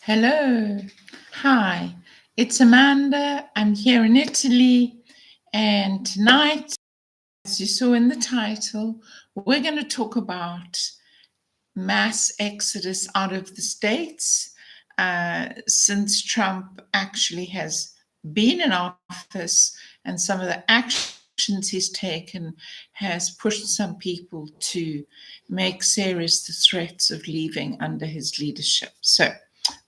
Hello. Hi. It's Amanda. I'm here in Italy. And tonight, as you saw in the title, we're going to talk about mass exodus out of the States since Trump actually has been in office, and some of the actions he's taken has pushed some people to make serious the threats of leaving under his leadership. So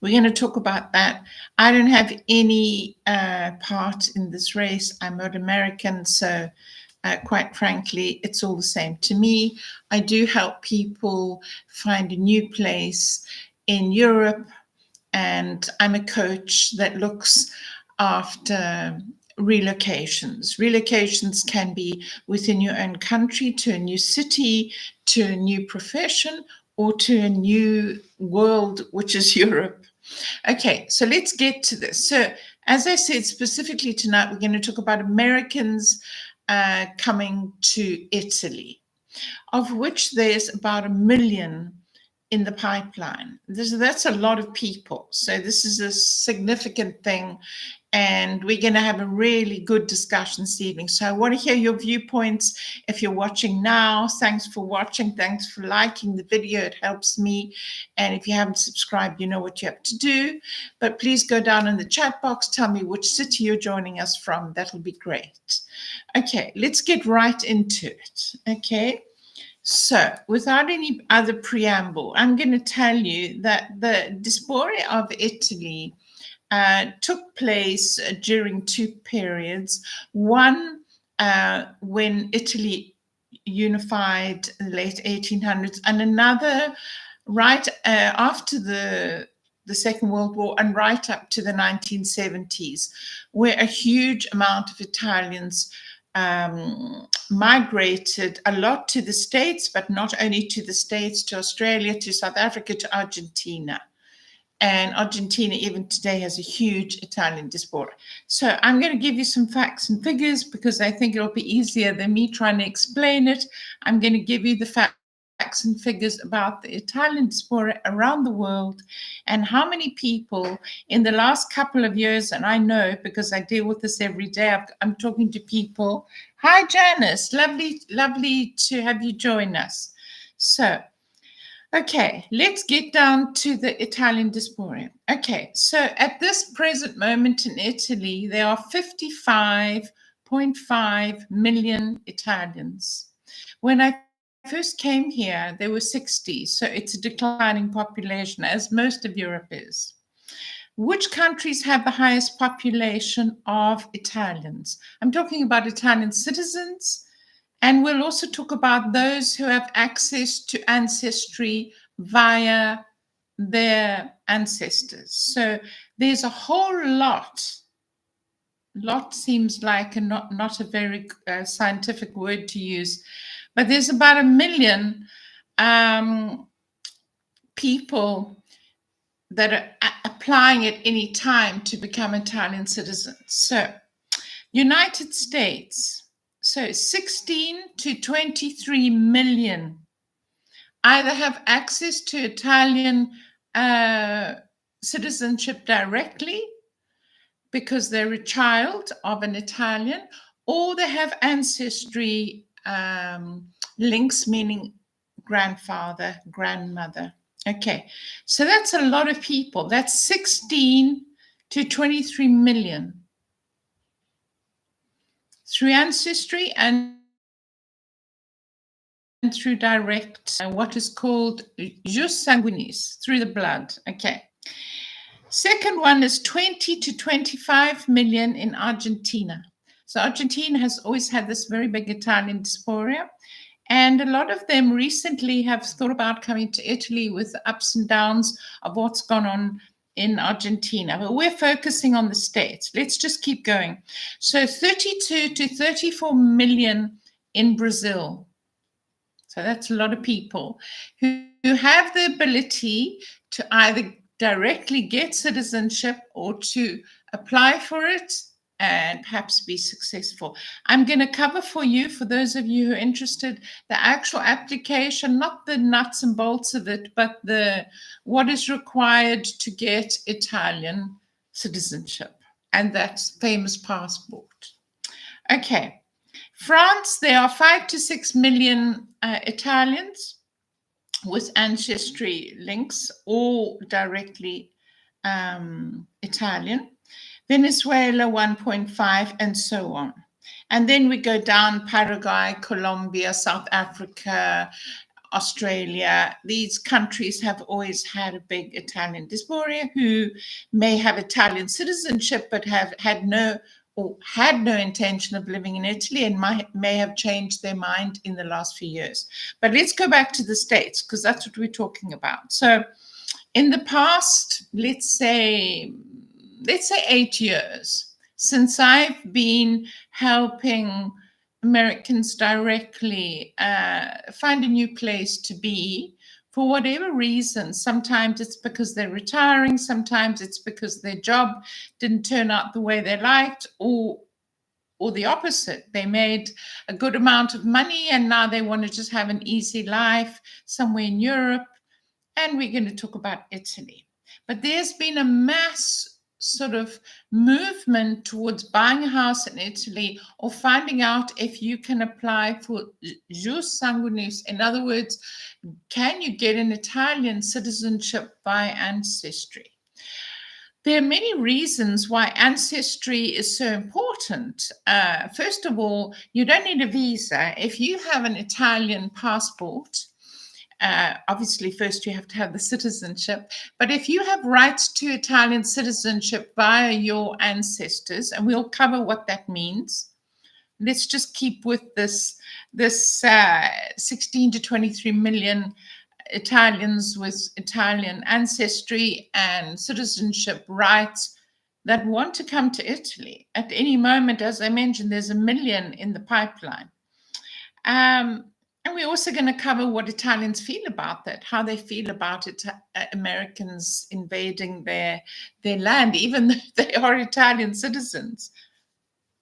we're going to talk about that. I don't have any part in this race. I'm not American, so quite frankly, it's all the same to me. I do help people find a new place in Europe, and I'm a coach that looks after relocations. Relocations can be within your own country, to a new city, to a new profession, or to a new world, which is Europe. Okay, so let's get to this. So, as I said, specifically tonight, we're going to talk about Americans coming to Italy, of which there's about 1 million in the pipeline. That's a lot of people. So this is a significant thing, and we're going to have a really good discussion this evening. So I want to hear your viewpoints. If you're watching now, thanks for watching. Thanks for liking the video. It helps me. And if you haven't subscribed, you know what you have to do. But please go down in the chat box. Tell me which city you're joining us from. That'll be great. Okay, let's get right into it. Okay. So, without any other preamble, I'm going to tell you that the diaspora of Italy took place during two periods. One, when Italy unified in the late 1800s, and another right after the Second World War and right up to the 1970s, where a huge amount of Italians migrated a lot to the States, but not only to the States, to Australia, to South Africa, to Argentina. And Argentina, even today, has a huge Italian diaspora. So I'm going to give you some facts and figures because I think it'll be easier than me trying to explain it. I'm going to give you the facts and figures about the Italian diaspora around the world and how many people in the last couple of years, and I know because I deal with this every day, I'm talking to people. Hi, Janice. Lovely to have you join us. So, okay, let's get down to the Italian diaspora. Okay, so at this present moment in Italy, there are 55.5 million Italians. When I first came here, there were 60, so it's a declining population, as most of Europe is. Which countries have the highest population of Italians? I'm talking about Italian citizens, and we'll also talk about those who have access to ancestry via their ancestors. So there's a whole lot. Lot seems like not a very scientific word to use, but there's about 1 million people that are applying at any time to become Italian citizens. So, United States, so 16 to 23 million either have access to Italian citizenship directly because they're a child of an Italian, or they have ancestry links, meaning grandfather, grandmother. Okay, so that's a lot of people. That's 16 to 23 million through ancestry and through direct, what is called jus sanguinis, through the blood. Okay. Second one is 20 to 25 million in Argentina. So Argentina has always had this very big Italian diaspora. And a lot of them recently have thought about coming to Italy with the ups and downs of what's gone on in Argentina. But we're focusing on the States. Let's just keep going. So 32 to 34 million in Brazil. So that's a lot of people who have the ability to either directly get citizenship or to apply for it and perhaps be successful. I'm going to cover for you, for those of you who are interested, the actual application, not the nuts and bolts of it, but what is required to get Italian citizenship and that famous passport. Okay. France, there are 5 to 6 million Italians with ancestry links, all directly Italian. Venezuela, 1.5, and so on. And then we go down Paraguay, Colombia, South Africa, Australia. These countries have always had a big Italian diaspora who may have Italian citizenship but have had no intention of living in Italy and may have changed their mind in the last few years. But let's go back to the States, because that's what we're talking about. So in the past, let's say 8 years, since I've been helping Americans directly find a new place to be, for whatever reason. Sometimes it's because they're retiring, sometimes it's because their job didn't turn out the way they liked, or the opposite. They made a good amount of money and now they want to just have an easy life somewhere in Europe. And we're going to talk about Italy. But there's been a mass sort of movement towards buying a house in Italy or finding out if you can apply for jus sanguinis. In other words, can you get an Italian citizenship by ancestry? There are many reasons why ancestry is so important. First of all, you don't need a visa. If you have an Italian passport, obviously, first you have to have the citizenship. But if you have rights to Italian citizenship via your ancestors, and we'll cover what that means. Let's just keep with this 16 to 23 million Italians with Italian ancestry and citizenship rights that want to come to Italy. At any moment, as I mentioned, there's 1 million in the pipeline. And we're also going to cover what Italians feel about that, how they feel about it, Americans invading their land, even though they are Italian citizens,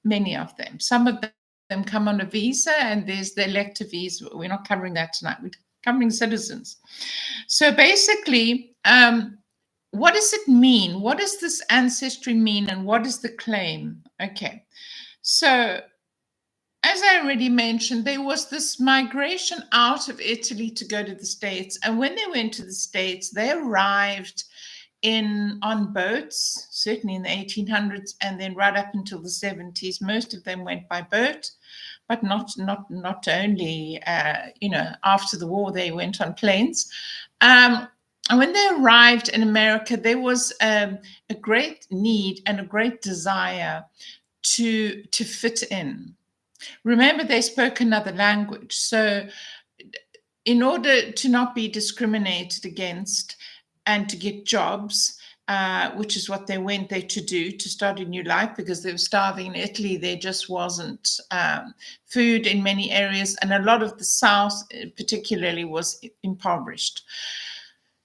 many of them. Some of them come on a visa, and there's the elective visa. We're not covering that tonight. We're covering citizens. So basically, what does it mean? What does this ancestry mean, and what is the claim? Okay, so as I already mentioned, there was this migration out of Italy to go to the States. And when they went to the States, they arrived on boats, certainly in the 1800s, and then right up until the 70s. Most of them went by boat, but not only, after the war, they went on planes. And when they arrived in America, there was a great need and a great desire to fit in. Remember, they spoke another language. So in order to not be discriminated against and to get jobs, which is what they went there to do, to start a new life, because they were starving in Italy. There just wasn't food in many areas. And a lot of the South particularly was impoverished.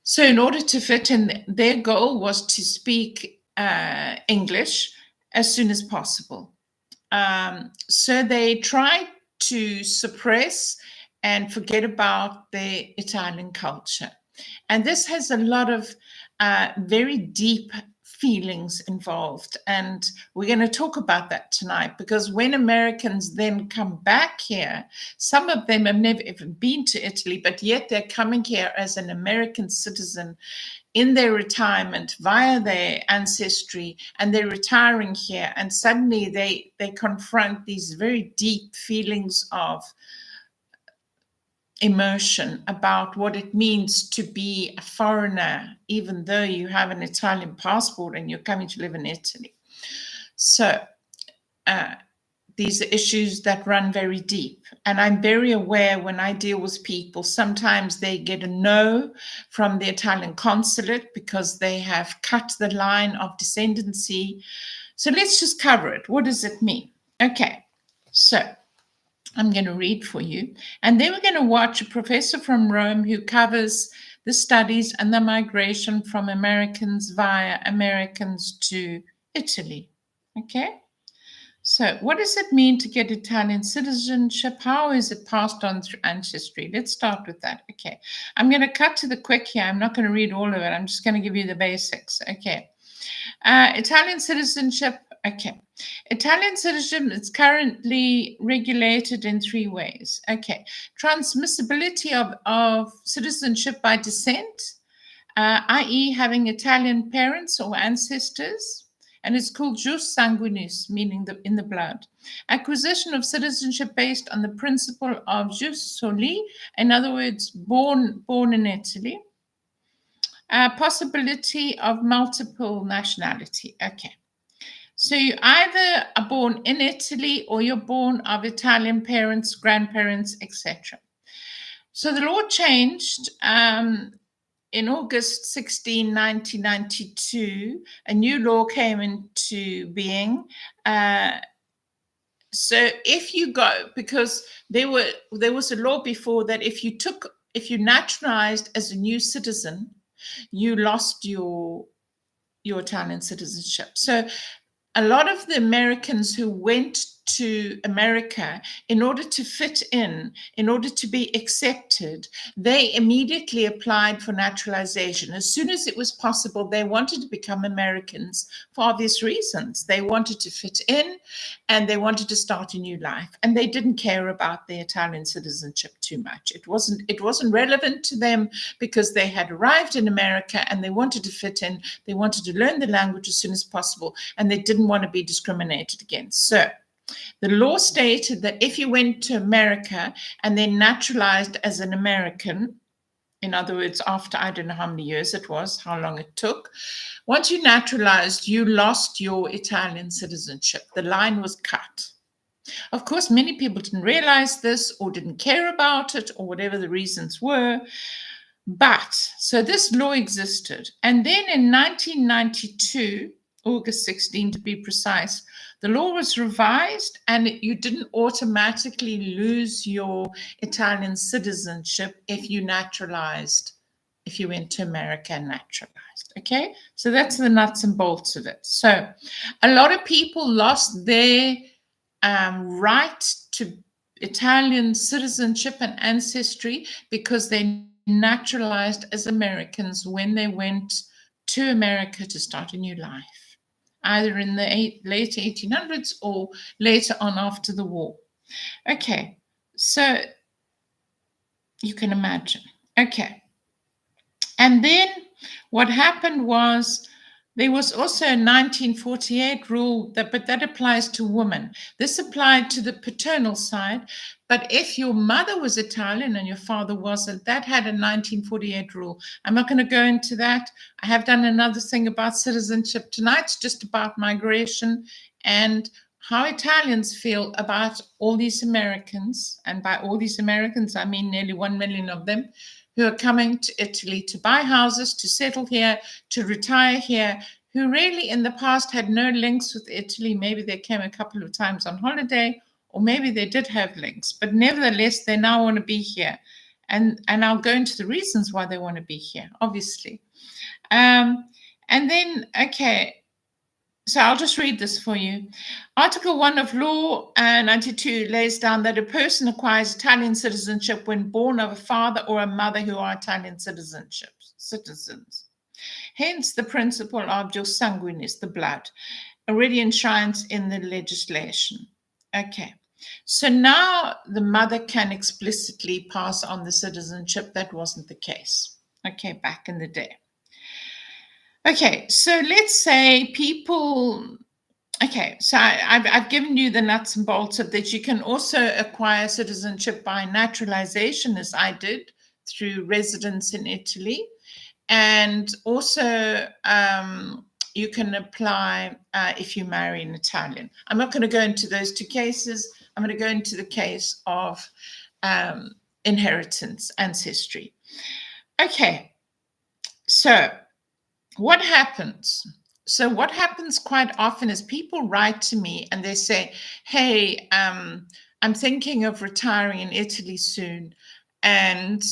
So in order to fit in, their goal was to speak English as soon as possible. So they tried to suppress and forget about their Italian culture. And this has a lot of very deep feelings involved. And we're going to talk about that tonight, because when Americans then come back here, some of them have never even been to Italy, but yet they're coming here as an American citizen in their retirement via their ancestry, and they're retiring here, and suddenly they confront these very deep feelings of emotion about what it means to be a foreigner, even though you have an Italian passport and you're coming to live in Italy. So these are issues that run very deep. And I'm very aware when I deal with people, sometimes they get a no from the Italian consulate because they have cut the line of descendancy. So let's just cover it. What does it mean? Okay, so I'm going to read for you. And then we're going to watch a professor from Rome who covers the studies and the migration from Americans via Americans to Italy. Okay? So, what does it mean to get Italian citizenship? How is it passed on through ancestry? Let's start with that. Okay. I'm going to cut to the quick here. I'm not going to read all of it. I'm just going to give you the basics. Okay. Italian citizenship. Okay. Italian citizenship is currently regulated in three ways. Okay. Transmissibility of citizenship by descent, i.e., having Italian parents or ancestors, and it's called jus sanguinis, meaning in the blood. Acquisition of citizenship based on the principle of jus soli, in other words, born in Italy. Possibility of multiple nationality. Okay. So you either are born in Italy or you're born of Italian parents, grandparents, etc. So the law changed in August 16, 1992. A new law came into being. So if you go, because there was a law before that if you naturalized as a new citizen, you lost your Italian citizenship. So a lot of the Americans who went to America in order to fit in order to be accepted, they immediately applied for naturalization. As soon as it was possible, they wanted to become Americans for obvious reasons. They wanted to fit in and they wanted to start a new life. And they didn't care about their Italian citizenship too much. It wasn't relevant to them because they had arrived in America and they wanted to fit in. They wanted to learn the language as soon as possible, and they didn't want to be discriminated against. So the law stated that if you went to America and then naturalized as an American, in other words, after I don't know how many years it was, how long it took, once you naturalized, you lost your Italian citizenship. The line was cut. Of course, many people didn't realize this or didn't care about it or whatever the reasons were. But so this law existed. And then in 1992, August 16 to be precise, the law was revised and you didn't automatically lose your Italian citizenship if you naturalized, if you went to America and naturalized. Okay, so that's the nuts and bolts of it. So a lot of people lost their right to Italian citizenship and ancestry because they naturalized as Americans when they went to America to start a new life, either in the late 1800s or later on after the war. Okay, so you can imagine. Okay. And then what happened was there was also a 1948 rule but that applies to women. This applied to the paternal side, but if your mother was Italian and your father wasn't, that had a 1948 rule. I'm not going to go into that. I have done another thing about citizenship tonight. It's just about migration and how Italians feel about all these Americans. And by all these Americans, I mean nearly 1 million of them, who are coming to Italy to buy houses, to settle here, to retire here, who really in the past had no links with Italy. Maybe they came a couple of times on holiday, or maybe they did have links, but nevertheless, they now want to be here. And I'll go into the reasons why they want to be here, obviously. And then, okay, so I'll just read this for you. Article 1 of Law 92 lays down that a person acquires Italian citizenship when born of a father or a mother who are Italian citizens. Hence, the principle of jus sanguinis, the blood, already enshrined in the legislation. Okay, so now the mother can explicitly pass on the citizenship. That wasn't the case, okay, back in the day. Okay, so let's say people, okay, so I've given you the nuts and bolts of that. You can also acquire citizenship by naturalization, as I did, through residence in Italy. And also you can apply if you marry an Italian. I'm not going to go into those two cases. I'm going to go into the case of inheritance, ancestry. Okay, so what happens? So what happens quite often is people write to me and they say, hey, I'm thinking of retiring in Italy soon. And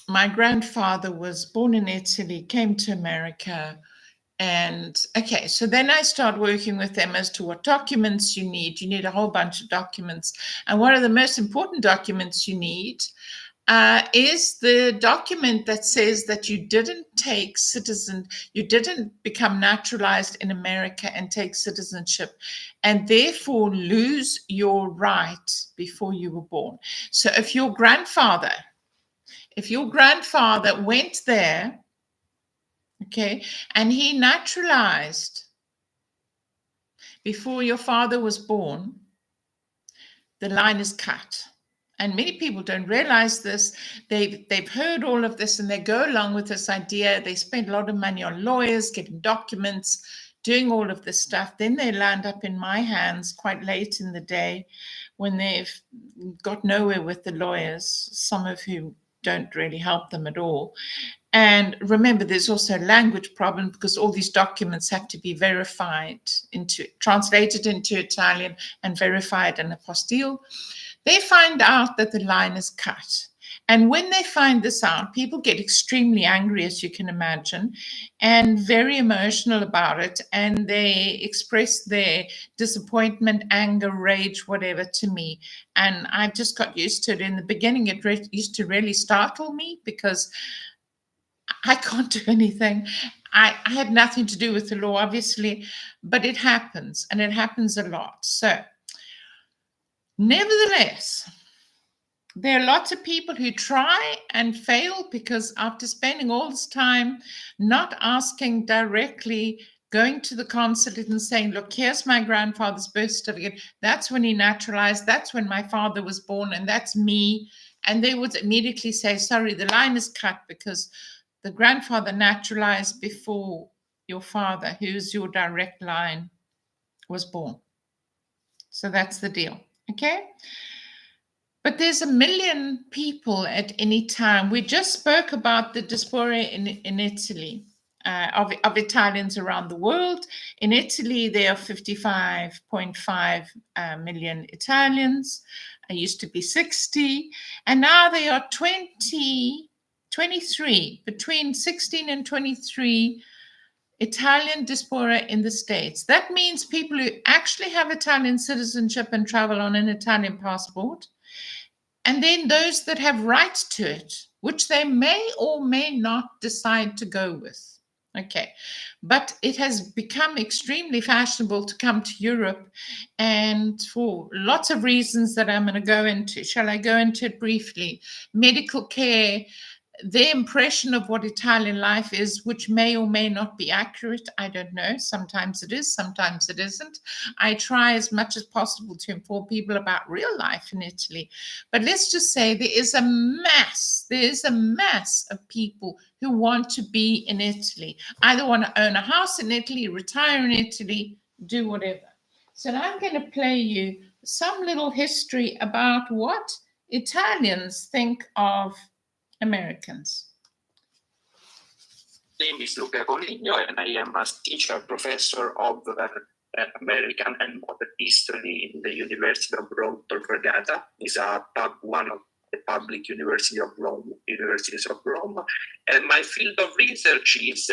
my grandfather was born in Italy, came to America, And okay, so then I start working with them as to what documents you need. You need a whole bunch of documents. And one of the most important documents you need is the document that says that you didn't become naturalized in America and take citizenship, and therefore lose your right before you were born. So if your grandfather went there, okay, and he naturalized before your father was born, the line is cut. And many people don't realize this. They've heard all of this and they go along with this idea. They spend a lot of money on lawyers, getting documents, doing all of this stuff. Then they land up in my hands quite late in the day when they've got nowhere with the lawyers, some of whom don't really help them at all. And remember, there's also a language problem because all these documents have to be translated into Italian and verified in apostille. They find out that the line is cut. And when they find this out, people get extremely angry, as you can imagine, and very emotional about it. And they express their disappointment, anger, rage, whatever to me. And I've just got used to it. In the beginning, it used to really startle me because I can't do anything. I had nothing to do with the law, obviously, but it happens, and it happens a lot. So, nevertheless, there are lots of people who try and fail because after spending all this time not asking directly, going to the consulate and saying, look, here's my grandfather's birth certificate. That's when he naturalized. That's when my father was born, and that's me. And they would immediately say, sorry, the line is cut because the grandfather naturalized before your father, who's your direct line, was born. So that's the deal, okay? But there's a million people at any time. We just spoke about the diaspora in Italy, of Italians around the world. In Italy, there are 55.5 million Italians. It used to be 60, and now there are 23, between 16 and 23 Italian diaspora in the States. That means people who actually have Italian citizenship and travel on an Italian passport, and then those that have rights to it, which they may or may not decide to go with. Okay, but it has become extremely fashionable to come to Europe, and for lots of reasons that I'm going to go into. Shall I go into it briefly? Medical care, their impression of what Italian life is, which may or may not be accurate. I don't know. Sometimes it is, sometimes it isn't. I try as much as possible to inform people about real life in Italy. But let's just say there is a mass of people who want to be in Italy, either want to own a house in Italy, retire in Italy, do whatever. So now I'm going to play you some little history about what Italians think of Americans. My name is Luca Coligno, and I am a teacher professor of American and modern history in the University of Rome Tor Vergata. It's one of the public universities of Rome. And my field of research is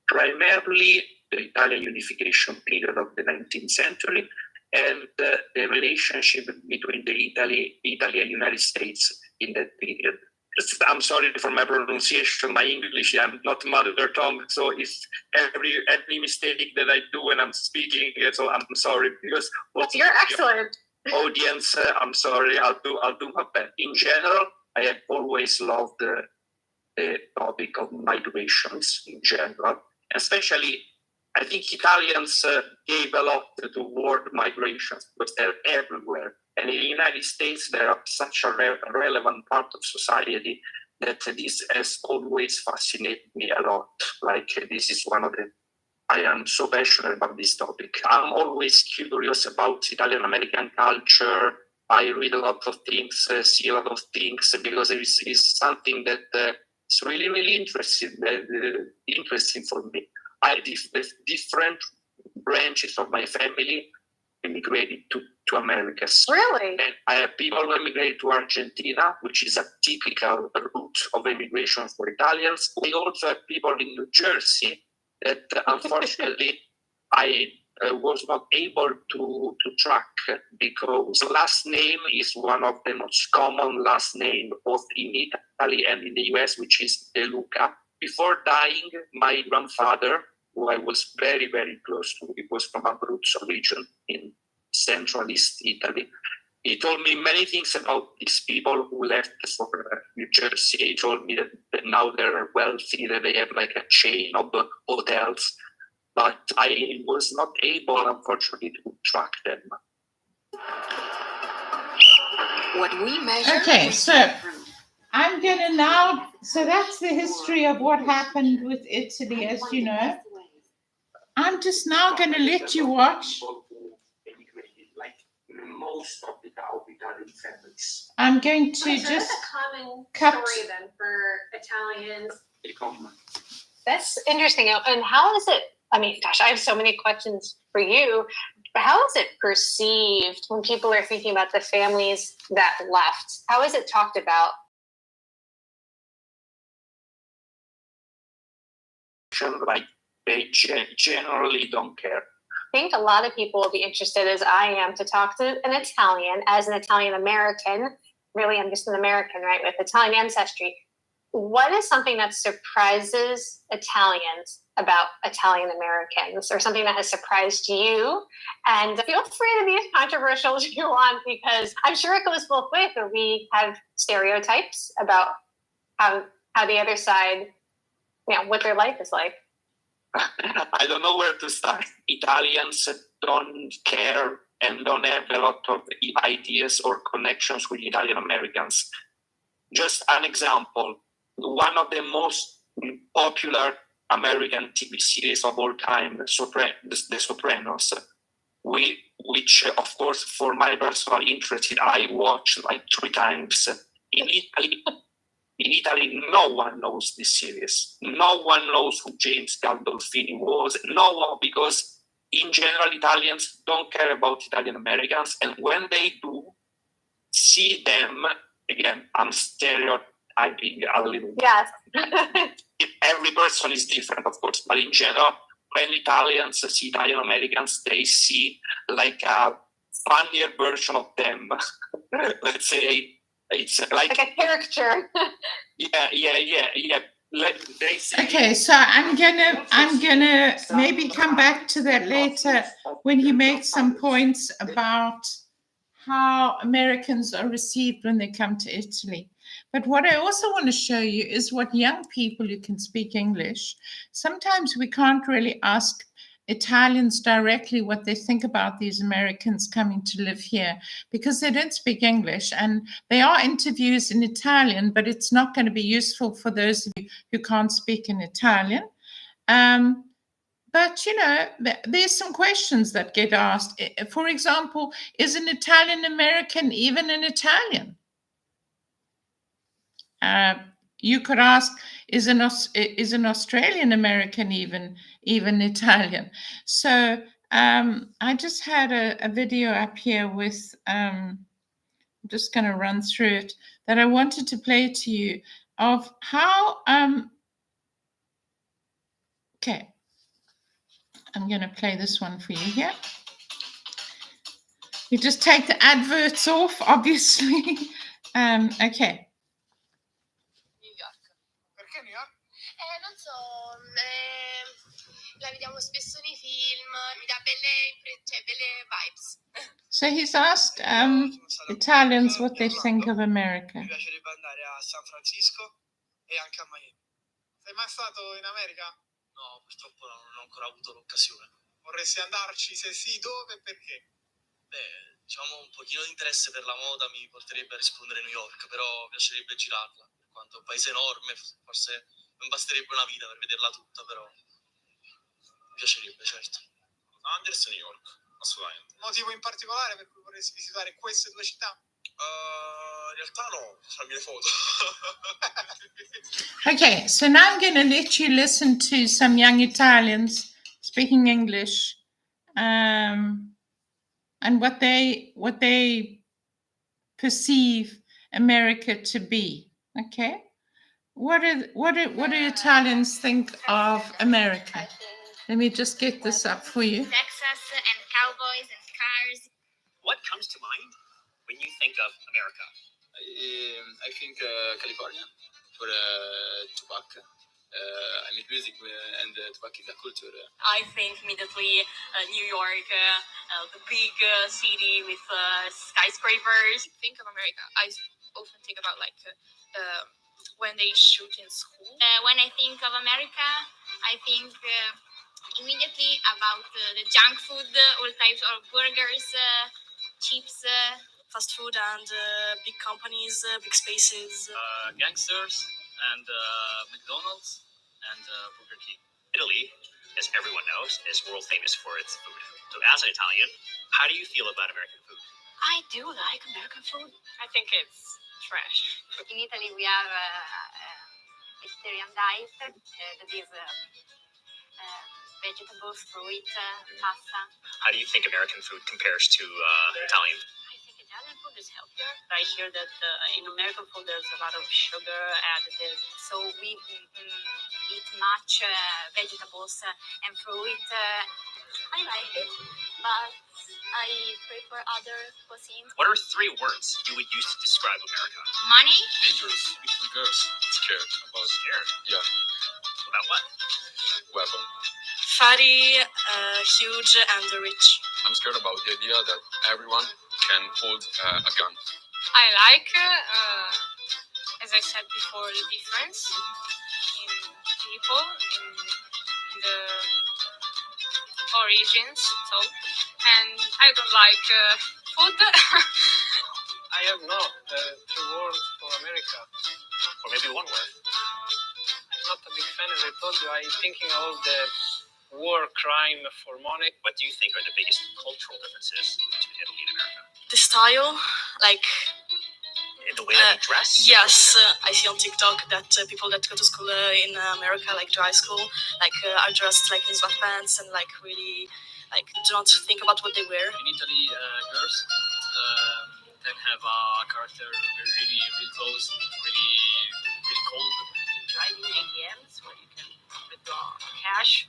primarily the Italian unification period of the 19th century and the relationship between the Italy and United States in that period. I'm sorry for my pronunciation. My English, I'm not mother tongue, so if every mistake that I do when I'm speaking, so I'm sorry because you're excellent. Audience, I'm sorry. I'll do my best. In general, I have always loved the topic of migrations in general, especially. I think Italians gave a lot toward migrations because they're everywhere. And in the United States, they are such a relevant part of society that this has always fascinated me a lot. Like this is I am so passionate about this topic. I'm always curious about Italian-American culture. I read a lot of things, see a lot of things, because it is something that is really, really interesting for me. I have different branches of my family immigrated to Americas. Really? And I have people who immigrated to Argentina, which is a typical route of immigration for Italians. We also have people in New Jersey that unfortunately I was not able to track, because last name is one of the most common last name both in Italy and in the US, which is De Luca. Before dying, my grandfather, who I was very, very close to, he was from Abruzzo region in Central East Italy. He told me many things about these people who left for New Jersey. He told me that now they're wealthy, that they have like a chain of hotels, but I was not able, unfortunately, to track them. What we measure. Okay, so I'm going to now, so that's the history of what happened with Italy, as you know. I'm just now going to let you watch. Most of the Italian families. I'm going to just that's a common cut. story then for Italians. That's interesting. And how is it? I mean, gosh, I have so many questions for you. But how is it perceived when people are thinking about the families that left? How is it talked about? Like they generally don't care. I think a lot of people will be interested, as I am, to talk to an Italian, as an Italian American. Really, I'm just an American, right, with Italian ancestry. What is something that surprises Italians about Italian Americans, or something that has surprised you? And feel free to be as controversial as you want, because I'm sure it goes both ways, where we have stereotypes about how the other side, what their life is like. I don't know where to start. Italians don't care and don't have a lot of ideas or connections with Italian Americans. Just an example, one of the most popular American TV series of all time, The Sopranos, which of course for my personal interest, I watched like 3 times. In Italy, no one knows this series. No one knows who James Gandolfini was. No one, because in general, Italians don't care about Italian Americans. And when they do see them, again, I'm stereotyping a little bit. Yes. Every person is different, of course, but in general, when Italians see Italian Americans, they see like a funnier version of them. Let's say, it's like a caricature. Yeah. Okay, so I'm gonna maybe come back to that later when he makes some points about how Americans are received when they come to Italy. But what I also want to show you is what young people who can speak English, sometimes we can't really ask Italians directly what they think about these Americans coming to live here, because they don't speak English, and there are interviews in Italian, but it's not going to be useful for those of you who can't speak in Italian. But, there's some questions that get asked. For example, is an Italian American even an Italian? You could ask, is an Australian American even Italian? So I just had a video up here with, I'm just going to run through it, that I wanted to play to you of how, okay, I'm going to play this one for you here. You just take the adverts off, obviously. Okay. Non so, la vediamo spesso nei film, mi dà belle vibes. So he's asked Italians what they think of America. Mi piacerebbe andare a San Francisco e anche a Miami. Sei mai stato in America? No, purtroppo non ho ancora avuto l'occasione. Vorresti andarci? Se sì, dove e perché? Beh, diciamo un pochino di interesse per la moda mi porterebbe a rispondere New York, però mi piacerebbe girarla, per quanto è un paese enorme, forse non basterebbe una vita per vederla tutta, però mi piacerebbe, certo. Los Angeles e New York, assolutamente. Motivo in particolare per cui vorresti visitare queste 2 città? In realtà no, farmi le foto. Okay, so now I'm going to let you listen to some young Italians speaking English, and what they perceive America to be. Okay, what do Italians think of America? I think Let me just get this up for you. Texas and cowboys and cars. What comes to mind when you think of America? I think California for tobacco. I make music and tobacco is a culture. I think immediately New York, the big city with skyscrapers. Think of America. I often think about like when they shoot in school. When I think of America, I think immediately about the junk food, all types of burgers, chips, Fast food and big companies, big spaces. Gangsters and McDonald's and Burger King. Italy, as everyone knows, is world famous for its food. So as an Italian, how do you feel about American food? I do like American food. I think it's trash. In Italy, we have vegetarian diet that is vegetables, fruit, pasta. How do you think American food compares to Italian? I think Italian food is healthier. I hear that in American food there's a lot of sugar added. So we eat much vegetables and fruit. I like it, but I prefer other cuisines. What are 3 words you would use to describe America? money, Dangerous. Beautiful girls. Scared about. Scared. Yeah. About what? Weapon. Fatty, huge, and rich. I'm scared about the idea that everyone can hold a gun. I like, as I said before, the difference in people, in the origins. So, and I don't like food. I have no 2 words for America. Or maybe 1 word. I'm not a big fan, as I told you. I'm thinking of the war, crime for money. What do you think are the biggest cultural differences between Italy and America? The style, like, In the way that we dress? yes, I see on TikTok that people that go to school in America, like to high school, like are dressed like in sweatpants and like really, like do not think about what they wear. In Italy, girls that have a character really close, really cold. Driving ATMs where you can withdraw cash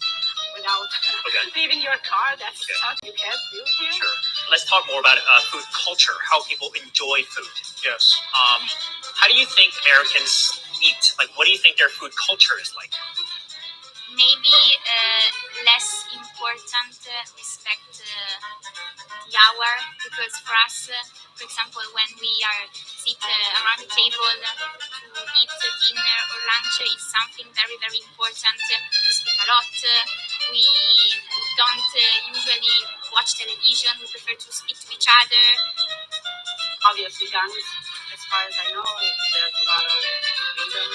without Okay. leaving your car. That's Okay. such you can't do here. Sure. Let's talk more about food culture, how people enjoy food. Yes. How do you think Americans eat? Like, what do you think their food culture is like? maybe less important respect the hour, because for us, for example, when we are sit around the table to eat dinner or lunch, is something very, very important. We speak a lot. We don't usually watch television. We prefer to speak to each other. Obviously, guns. As far as I know, there's a lot of freedom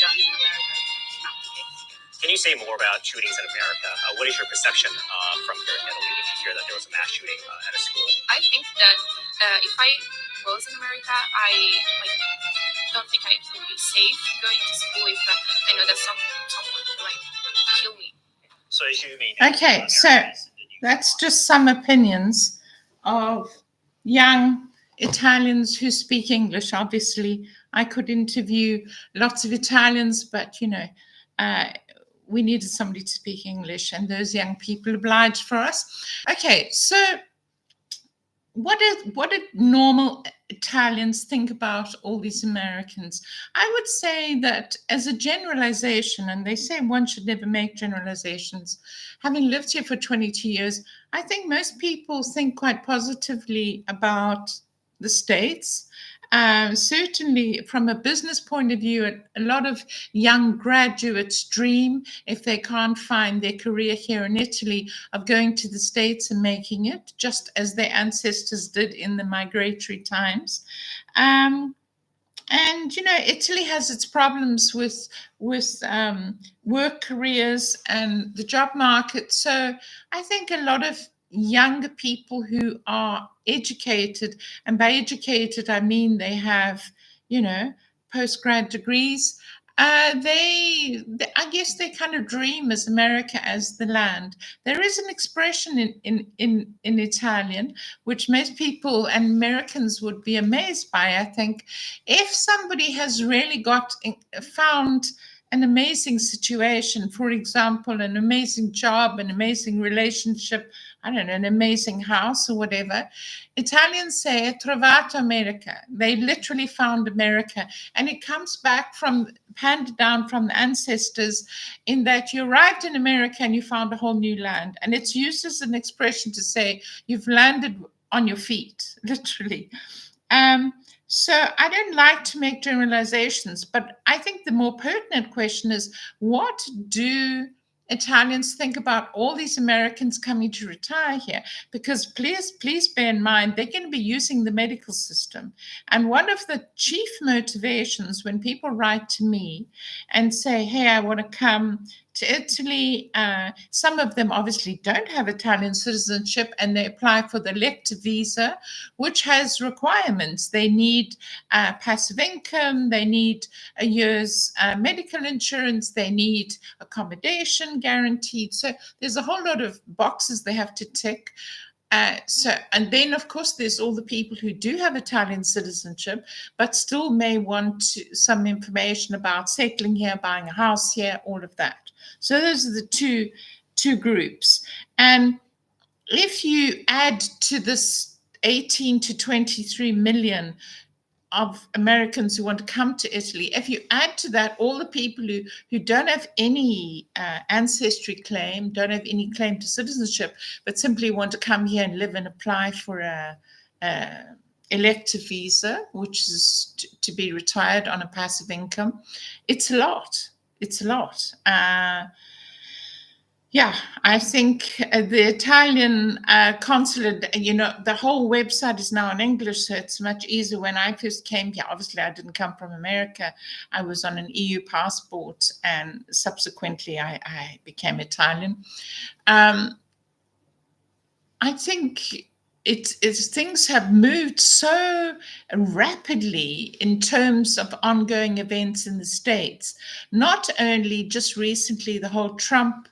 guns in America. It's not the case. Can you say more about shootings in America? What is your perception from here in Italy when you hear that there was a mass shooting at a school? I think that if I was in America, I don't think I would be safe going to school if I know that someone would kill me. So as you mean? Okay, so that's just some opinions of young Italians who speak English. Obviously, I could interview lots of Italians, but we needed somebody to speak English, and those young people obliged for us. Okay, so what did normal Italians think about all these Americans? I would say that as a generalization, and they say one should never make generalizations, having lived here for 22 years, I think most people think quite positively about the States. Certainly from a business point of view, a lot of young graduates dream, if they can't find their career here in Italy, of going to the States and making it, just as their ancestors did in the migratory times. And Italy has its problems with work careers and the job market. So I think a lot of younger people who are educated, and by educated I mean they have postgrad degrees, they I guess they kind of dream as America as the land. There is an expression in Italian which most people and Americans would be amazed by. I think if somebody has really found an amazing situation, for example, an amazing job, an amazing relationship, I don't know, an amazing house or whatever, Italians say trovato America. They literally found America. And it comes back from, handed down from the ancestors, in that you arrived in America and you found a whole new land. And it's used as an expression to say you've landed on your feet, literally. So I don't like to make generalizations, but I think the more pertinent question is, what do Italians think about all these Americans coming to retire here? Because please bear in mind, they're going to be using the medical system. And one of the chief motivations when people write to me and say, hey, I want to come to Italy, some of them obviously don't have Italian citizenship, and they apply for the elective visa, which has requirements. They need passive income, they need a year's medical insurance, they need accommodation guaranteed. So there's a whole lot of boxes they have to tick. And then, of course, there's all the people who do have Italian citizenship, but still may want some information about settling here, buying a house here, all of that. So those are the two groups. And if you add to this 18 to 23 million of Americans who want to come to Italy, if you add to that all the people who don't have any ancestry claim, don't have any claim to citizenship, but simply want to come here and live and apply for a elective visa, which is to be retired on a passive income, it's a lot. It's a lot. Yeah, I think the Italian consulate, the whole website is now in English, so it's much easier. When I first came here, obviously I didn't come from America. I was on an EU passport, and subsequently I became Italian. I think it's things have moved so rapidly in terms of ongoing events in the States. Not only just recently, the whole Trump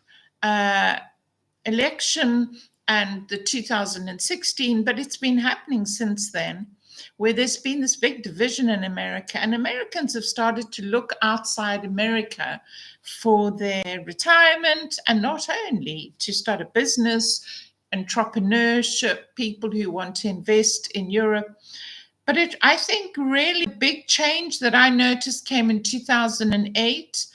election and the 2016, but it's been happening since then, where there's been this big division in America, and Americans have started to look outside America for their retirement, and not only to start a business, entrepreneurship, people who want to invest in Europe. But I think really big change that I noticed came in 2008,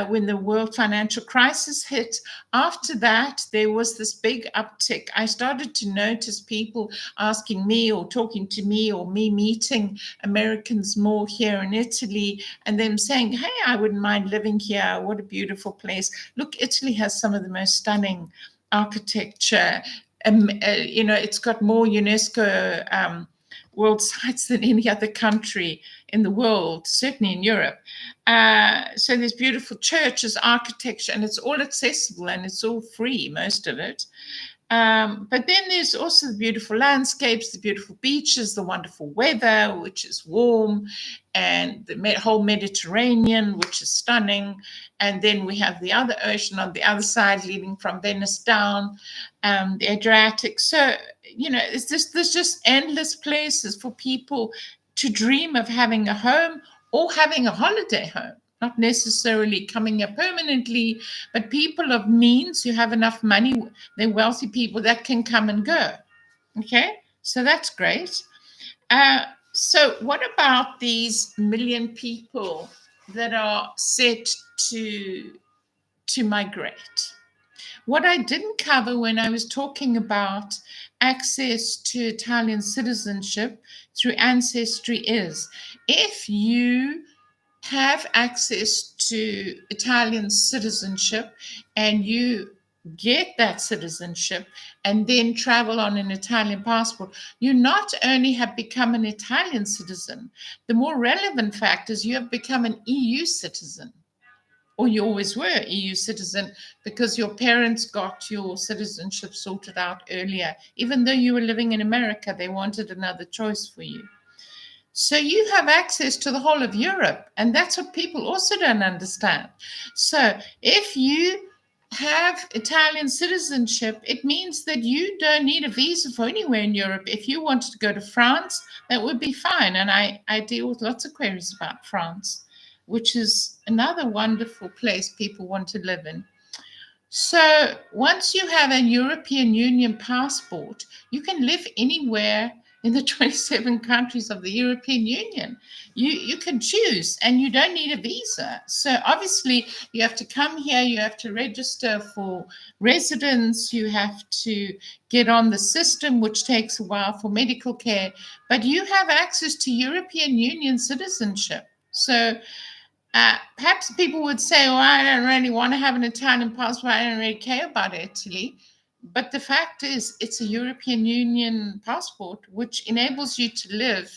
when the world financial crisis hit. After that, there was this big uptick. I started to notice people asking me or talking to me, or me meeting Americans more here in Italy, and them saying, hey, I wouldn't mind living here. What a beautiful place. Look, Italy has some of the most stunning architecture. It's got more UNESCO world sites than any other country in the world, certainly in Europe. So there's beautiful churches, architecture, and it's all accessible and it's all free, most of it. But then there's also the beautiful landscapes, the beautiful beaches, the wonderful weather, which is warm, and the whole Mediterranean, which is stunning. And then we have the other ocean on the other side, leading from Venice down, the Adriatic. So, there's just endless places for people to dream of having a home or having a holiday home. Not necessarily coming here permanently, but people of means who have enough money, they're wealthy people that can come and go. Okay, so that's great. So what about these million people that are set to migrate? What I didn't cover when I was talking about access to Italian citizenship through ancestry is, if you have access to Italian citizenship and you get that citizenship and then travel on an Italian passport, you not only have become an Italian citizen, the more relevant fact is you have become an EU citizen, or you always were EU citizen because your parents got your citizenship sorted out earlier. Even though you were living in America, they wanted another choice for you. So you have access to the whole of Europe, and that's what people also don't understand. So if you have Italian citizenship, it means that you don't need a visa for anywhere in Europe. If you wanted to go to France, that would be fine. And I deal with lots of queries about France. which is another wonderful place people want to live in. So once you have a European Union passport, you can live anywhere in the 27 countries of the European Union. You can choose, and you don't need a visa. So obviously you have to come here, you have to register for residence, you have to get on the system, which takes a while for medical care, but you have access to European Union citizenship. So perhaps people would say, well, I don't really want to have an Italian passport. I don't really care about Italy. But the fact is, it's a European Union passport, which enables you to live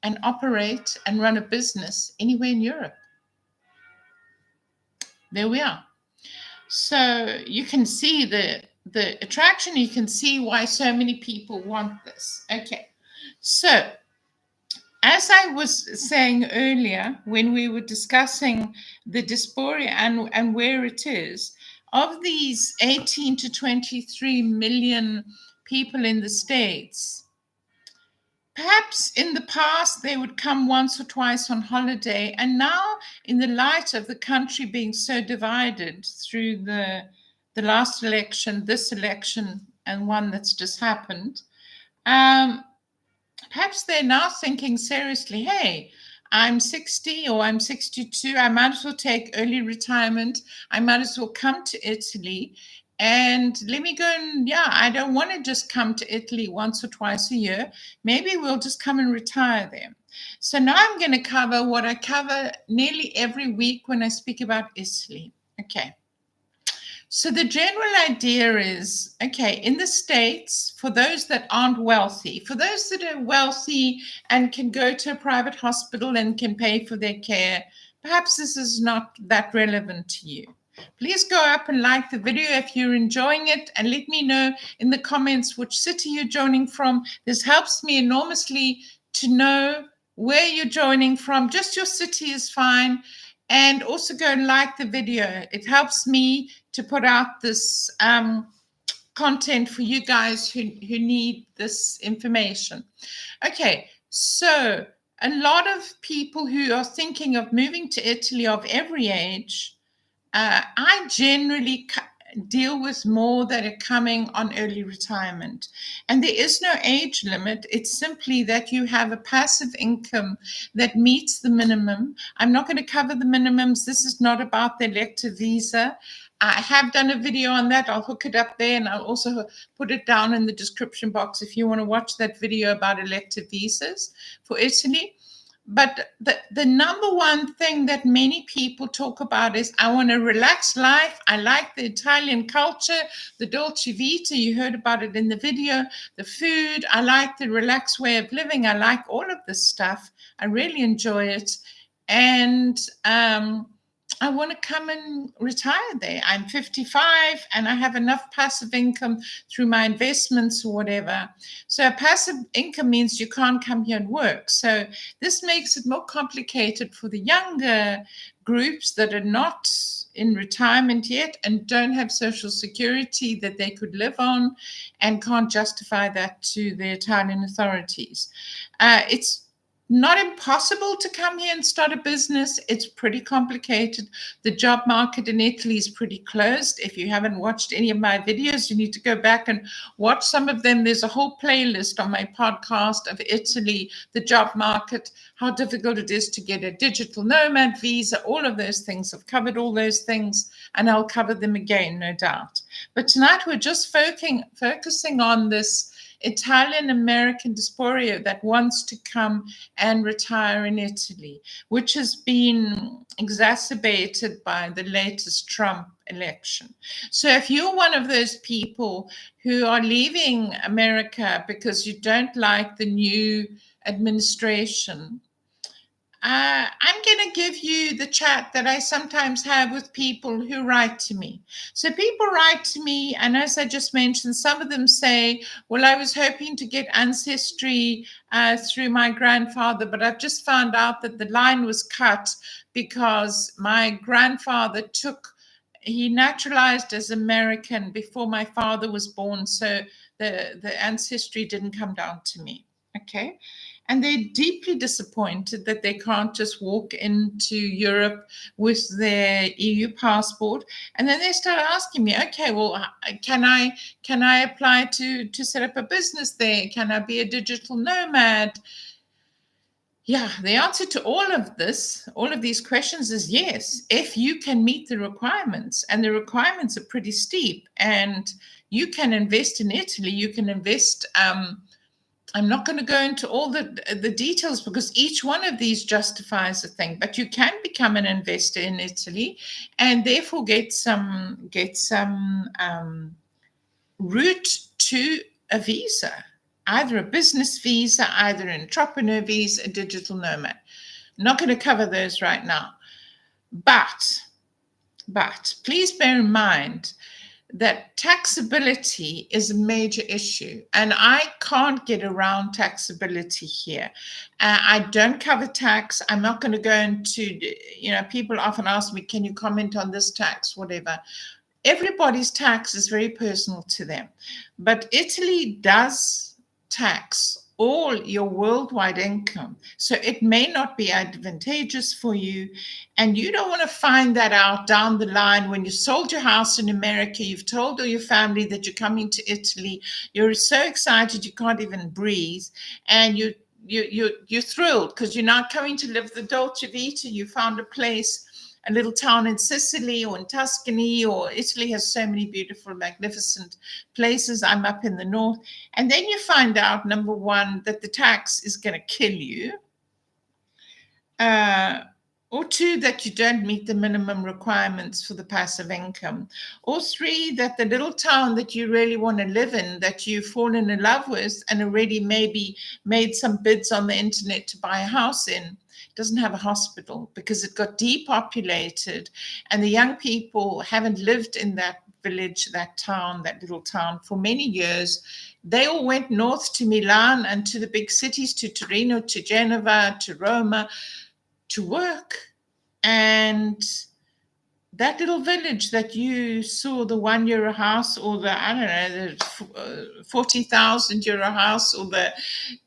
and operate and run a business anywhere in Europe. There we are. So you can see the attraction. You can see why so many people want this. Okay. So as I was saying earlier, when we were discussing the dysphoria and where it is, of these 18 to 23 million people in the States, perhaps in the past they would come once or twice on holiday. And now, in the light of the country being so divided through the last election, this election, and one that's just happened, perhaps they're now thinking seriously, hey, I'm 60 or I'm 62. I might as well take early retirement. I might as well come to Italy and let me go. And I don't want to just come to Italy once or twice a year. Maybe we'll just come and retire there. So now I'm going to cover what I cover nearly every week when I speak about Italy. Okay. So the general idea is, okay, in the States, for those that aren't wealthy, for those that are wealthy and can go to a private hospital and can pay for their care, perhaps this is not that relevant to you. Please go up and like the video if you're enjoying it, and let me know in the comments which city you're joining from. This helps me enormously to know where you're joining from. Just your city is fine. And also go and like the video. It helps me to put out this content for you guys who need this information. Okay, so a lot of people who are thinking of moving to Italy of every age, I generally deal with more that are coming on early retirement. And there is no age limit. It's simply that you have a passive income that meets the minimum. I'm not going to cover the minimums. This is not about the elective visa. I have done a video on that. I'll hook it up there, and I'll also put it down in the description box if you want to watch that video about elective visas for Italy. But the number one thing that many people talk about is, I want a relaxed life. I like the Italian culture, the dolce vita. You heard about it in the video. The food. I like the relaxed way of living. I like all of this stuff. I really enjoy it. And I want to come and retire there. I'm 55 and I have enough passive income through my investments or whatever. So passive income means you can't come here and work. So this makes it more complicated for the younger groups that are not in retirement yet and don't have social security that they could live on and can't justify that to the Italian authorities. It's not impossible to come here and start a business. It's pretty complicated. The job market in Italy is pretty closed. If you haven't watched any of my videos, you need to go back and watch some of them. There's a whole playlist on my podcast of Italy, the job market, how difficult it is to get a digital nomad visa, all of those things. I've covered all those things, and I'll cover them again, no doubt. But tonight we're just focusing on this Italian American diaspora that wants to come and retire in Italy, which has been exacerbated by the latest Trump election. So if you're one of those people who are leaving America because you don't like the new administration, I'm going to give you the chat that I sometimes have with people who write to me. So people write to me, and as I just mentioned, some of them say, well, I was hoping to get ancestry through my grandfather, but I've just found out that the line was cut because my grandfather he naturalized as American before my father was born, so the ancestry didn't come down to me. Okay. and they're deeply disappointed that they can't just walk into Europe with their EU passport. And then they start asking me, okay, well, can I apply to set up a business there? Can I be a digital nomad? Yeah, the answer to all of these questions is yes, if you can meet the requirements, and the requirements are pretty steep. And you can invest in Italy, you can invest. I'm not going to go into all the details because each one of these justifies a thing, but you can become an investor in Italy and therefore get some route to a visa, either a business visa, either an entrepreneur visa, a digital nomad. I'm not going to cover those right now, but please bear in mind that taxability is a major issue, and I can't get around taxability here. I don't cover tax. I'm not going to go into, people often ask me, can you comment on this tax, whatever. Everybody's tax is very personal to them, but Italy does tax all your worldwide income. So it may not be advantageous for you. And you don't want to find that out down the line when you sold your house in America, you've told all your family that you're coming to Italy, you're so excited you can't even breathe, and you're thrilled because you're not coming to live the Dolce Vita. You found a place, a little town in Sicily or in Tuscany, or Italy has so many beautiful, magnificent places. I'm up in the north. And then you find out, number one, that the tax is going to kill you. Or two, that you don't meet the minimum requirements for the passive income. Or three, that the little town that you really want to live in, that you've fallen in love with and already maybe made some bids on the internet to buy a house in, doesn't have a hospital because it got depopulated, and the young people haven't lived in that village, that town, that little town for many years. They all went north to Milan and to the big cities, to Torino, to Genova, to Roma, to work. And that little village that you saw, the €1 house, or the 40,000 euro house, or the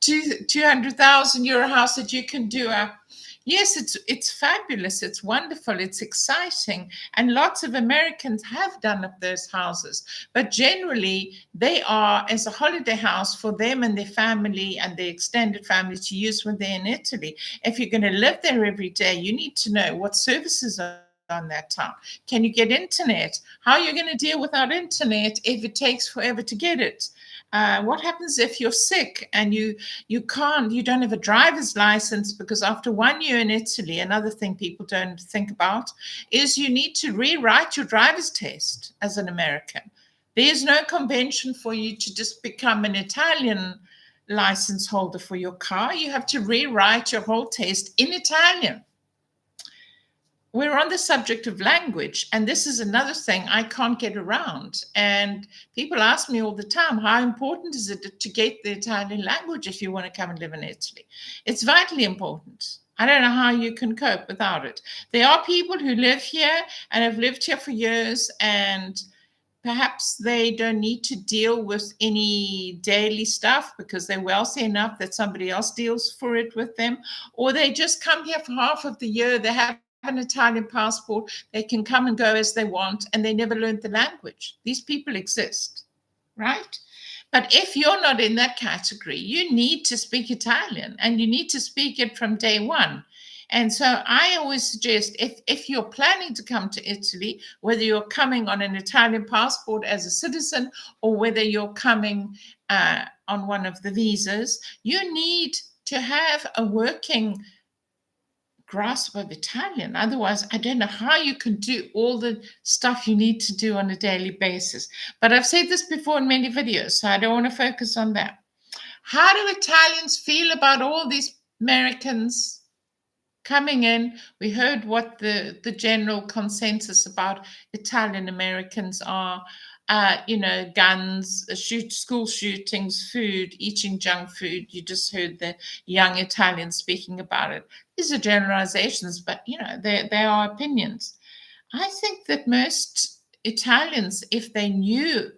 200,000 euro house that you can do up. Yes, it's fabulous, it's wonderful, it's exciting, and lots of Americans have done up those houses. But generally, they are as a holiday house for them and their family and their extended family to use when they're in Italy. If you're going to live there every day, you need to know what services are on that town. Can you get internet? How are you going to deal without internet if it takes forever to get it? What happens if you're sick and you don't have a driver's license? Because after 1 year in Italy, another thing people don't think about is you need to rewrite your driver's test as an American. There's no convention for you to just become an Italian license holder for your car. You have to rewrite your whole test in Italian. We're on the subject of language, and this is another thing I can't get around. And people ask me all the time, how important is it to get the Italian language if you want to come and live in Italy? It's vitally important. I don't know how you can cope without it. There are people who live here and have lived here for years, and perhaps they don't need to deal with any daily stuff because they're wealthy enough that somebody else deals for it with them, or they just come here for half of the year. They have an Italian passport, they can come and go as they want, and they never learned the language. These people exist, right? But if you're not in that category, you need to speak Italian, and you need to speak it from day one. And so I always suggest, if you're planning to come to Italy, whether you're coming on an Italian passport as a citizen or whether you're coming on one of the visas, you need to have a working grasp of Italian. Otherwise, I don't know how you can do all the stuff you need to do on a daily basis. But I've said this before in many videos, so I don't want to focus on that. How do Italians feel about all these Americans coming in? We heard what the general consensus about Italian Americans are. Guns, school shootings, food, eating junk food. You just heard the young Italians speaking about it. These are generalizations, but they are opinions. I think that most Italians, if they knew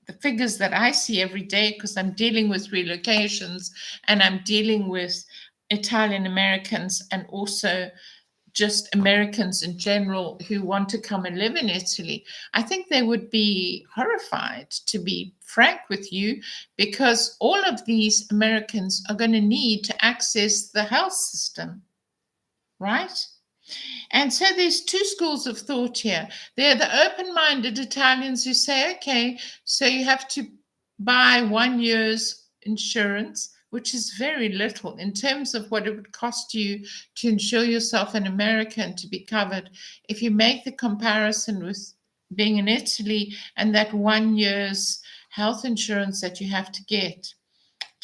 the figures that I see every day, because I'm dealing with relocations and I'm dealing with Italian Americans and also just Americans in general who want to come and live in Italy, I think they would be horrified, to be frank with you, because all of these Americans are going to need to access the health system, right? And so there's two schools of thought here. There are the open-minded Italians who say, okay, so you have to buy 1 year's insurance, which is very little in terms of what it would cost you to insure yourself in America and to be covered. If you make the comparison with being in Italy and that 1 year's health insurance that you have to get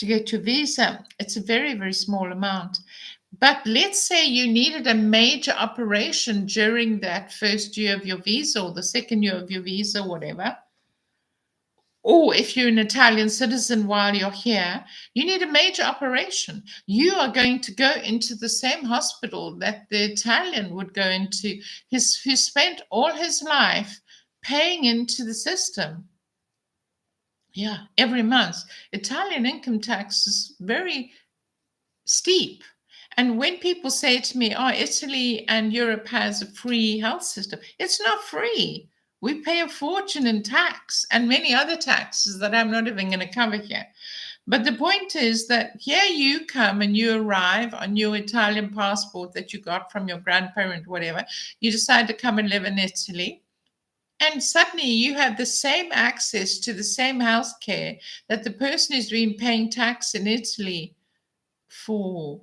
your visa, it's a very, very small amount. But let's say you needed a major operation during that first year of your visa or the second year of your visa, whatever. Or if you're an Italian citizen while you're here, you need a major operation. You are going to go into the same hospital that the Italian would go into, who spent all his life paying into the system. Yeah, every month. Italian income tax is very steep. And when people say to me, oh, Italy and Europe has a free health system, it's not free. We pay a fortune in tax and many other taxes that I'm not even going to cover here. But the point is that here you come and you arrive on your Italian passport that you got from your grandparent, whatever. You decide to come and live in Italy. And suddenly you have the same access to the same health care that the person who's been paying tax in Italy for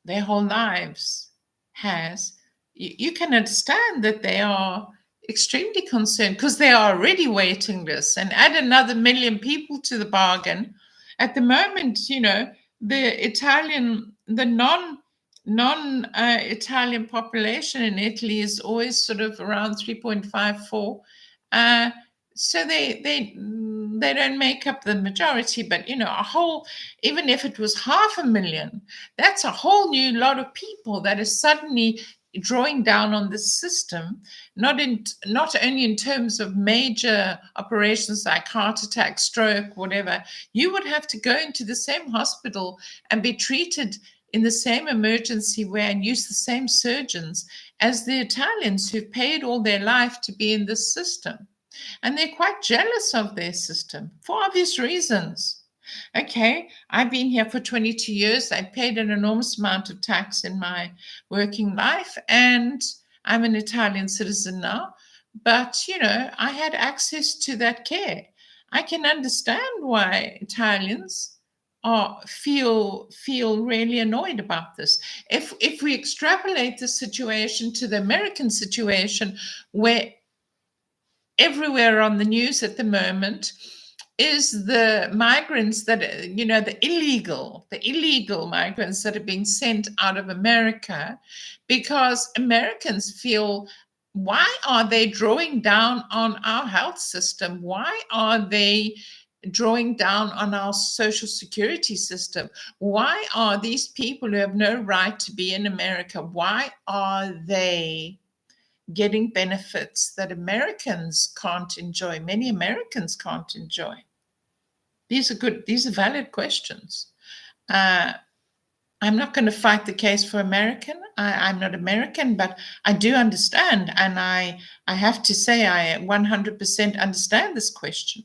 their whole lives has. You can understand that they are extremely concerned because they are already waiting lists, and add another 1 million people to the bargain. At the moment, the non-Italian population in Italy is always sort of around 3.54. So they don't make up the majority, but even if it was 500,000, that's a whole new lot of people that is suddenly drawing down on the system, not only in terms of major operations like heart attack, stroke, whatever. You would have to go into the same hospital and be treated in the same emergency way and use the same surgeons as the Italians who've paid all their life to be in this system. And they're quite jealous of their system for obvious reasons. Okay, I've been here for 22 years. I paid an enormous amount of tax in my working life, and I'm an Italian citizen now. But, I had access to that care. I can understand why Italians feel really annoyed about this. If we extrapolate the situation to the American situation, where everywhere on the news at the moment is the migrants that, the illegal migrants that are being sent out of America, because Americans feel, why are they drawing down on our health system? Why are they drawing down on our social security system? Why are these people who have no right to be in America, why are they getting benefits that Americans can't enjoy? Many Americans can't enjoy. These are valid questions. I'm not going to fight the case for American. I'm not American, but I do understand. And I have to say, I 100% understand this question.